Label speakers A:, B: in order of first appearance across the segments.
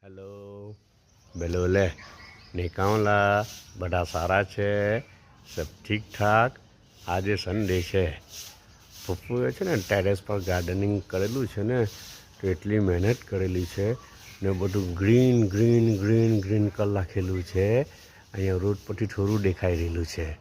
A: Hello बेलोले निकावला बड़ा सारा है सब ठीक ठाक। आज संडे है पप्पुए है ने टेरेस पर गार्डनिंग करेलू है ने तो एटली मेहनत करेली है ने बधु ग्रीन ग्रीन ग्रीन ग्रीन कर नाखेलू है। अँ रोड पर थोड़ू देखाई रहेलू है।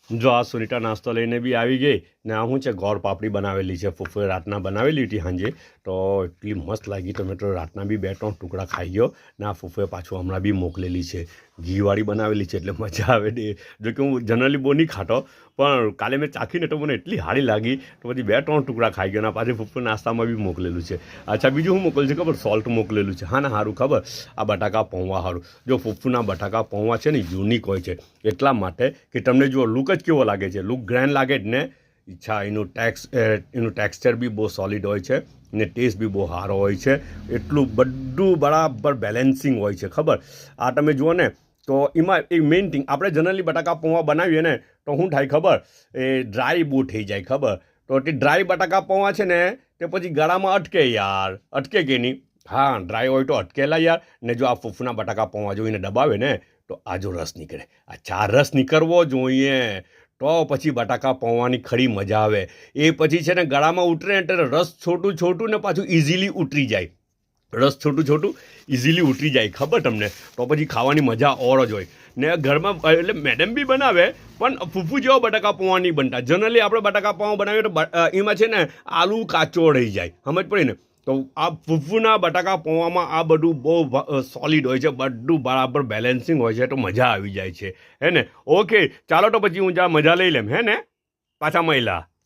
A: जो आ सुनीता नास्तो लईने बी आई गई ने आ शू गौर पापड़ी बनावेली है। फूफे रातना बनावेली थी सांजे तो एटली मस्त लगी तो मैं तो रातना बी 2-3 टुकड़ा खाई गयो ने आ फूफे पाछू हमणां बी मोकलेली है। घीवाड़ी बनावेली है एटले मजा आवे दे। जो कि हूँ जनरली बो नहीं खातो पण काले मैं चाखीने तो मैंने एटली सारी लागी तो पछी 2-3 टुकड़ा खाई गयो ने पाछू फूफे नास्ता में बी मोकलेलू है। अच्छा बीजू हूँ मोकल खबर सॉल्ट मोकलेलू है। हाँ ने सारूँ खबर आ बटाका पौवा सारूँ जो फूफूना बटाका पौवा है ने यूनिक होय छे एटला माटे कि तमने जो लुक ज केवो लागे छे लुक ग्रेन्ड लागे ने इच्छा एनु टेक्सचर भी बहुत सॉलिड होय छे ने टेस्ट भी बहुत सारो होय छे। एटलू बधुं बराबर बेलेन्सिंग होय छे खबर। आ तमे जुओ ने तो एमां एक मेन थिंग आपणे जनरली बटाका पौवा बनावीए ने तो शुं थाय खबर ए ड्राय बो थई जाय खबर। तो ते ड्राय बटाका पौवा छे ने ते पछी गळामां अटके यार अटके के नहीं। हाँ ड्राय होय तो अटकेला यार ने जो आ फूफूना बटाका पौवा जोईने दबावे ने तो आजो रस निकळे। अच्छा रस निकळवो जोईए तो पछी बटाका पौवानी खरी मजा आवे। ए पछी छे ने गळामां उतरे એટલે रस छोटू छोटू ने पाछું इजीली उतरी जाय। रस छोटू छोटू इजीली उतरी जाए खबर तमने तो पछी खावानी मजा और ज होय ने घरमां એટલે મેડમ बी बनावे पण फूफू जेवा बटाका पौवा नहीं बनता। जनरली આપણે बटाका पौवा बनावीए तो एमां छे ने आलू काचो रही जाए समझ पड़ी ने। तो आ फूफूना बटाका पौवामां आ बधुं बहु सॉलिड होय छे बधुं बराबर बेलेन्सिंग होय छे तो मजा आवी जाय छे है ने। ओके चालो तो पछी हूँ जा मजा लई लेम है ने पाछा मळ्या।